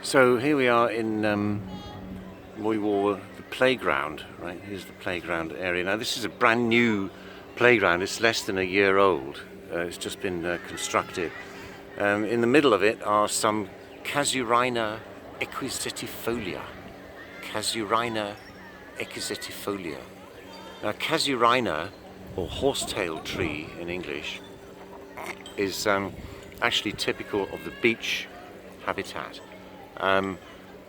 So here we are in Mui Wo, the playground, right? Here's the playground area. Now this is a brand new playground. It's less than a year old. It's just been constructed. In the middle of it are some Casuarina equisetifolia. Casuarina equisetifolia. Now Casuarina, or horsetail tree in English, is actually typical of the beach habitat.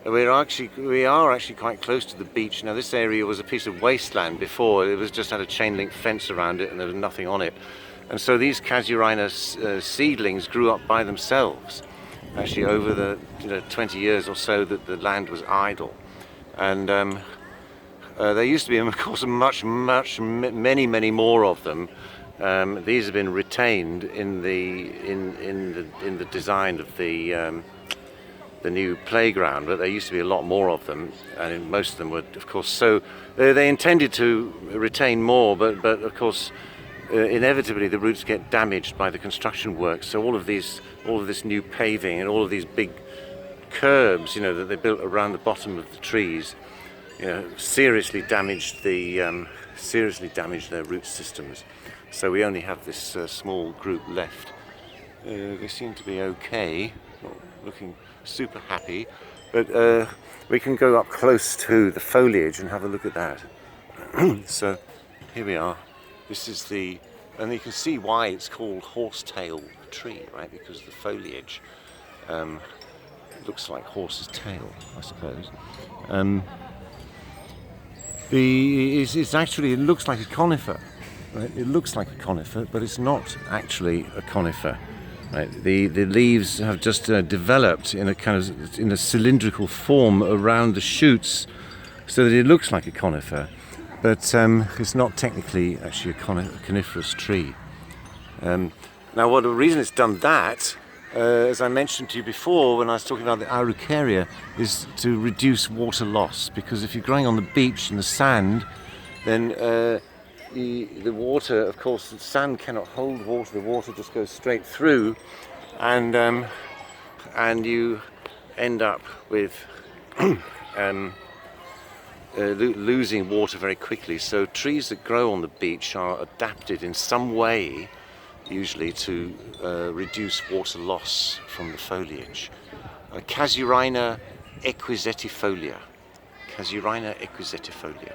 We are actually quite close to the beach. Now this area was a piece of wasteland before. It was just had a chain link fence around it and there was nothing on it. And so these Casuarina seedlings grew up by themselves. Actually over the 20 years or so that the land was idle. And there used to be, of course, many more of them. These have been retained in the design of the new playground, but there used to be a lot more of them, and most of them were, of course, so they intended to retain more, but of course, inevitably the roots get damaged by the construction work. So all of this new paving and all of these big curbs, that they built around the bottom of the trees, seriously damaged their root systems. So we only have this small group left. They seem to be okay, not looking super happy, but we can go up close to the foliage and have a look at that. So here we are. This is and you can see why it's called horsetail tree, right? Because the foliage looks like horse's tail, I suppose. It looks like a conifer, right? It looks like a conifer, but it's not actually a conifer. Right. The leaves have just developed in a cylindrical form around the shoots, so that it looks like a conifer, but it's not technically actually a coniferous tree. Now, the reason it's done that, as I mentioned to you before when I was talking about the Araucaria, is to reduce water loss. Because if you're growing on the beach in the sand, then the water, of course, the sand cannot hold water. The water just goes straight through, and you end up with losing water very quickly. So trees that grow on the beach are adapted in some way, usually to reduce water loss from the foliage. Casuarina equisetifolia. Casuarina equisetifolia.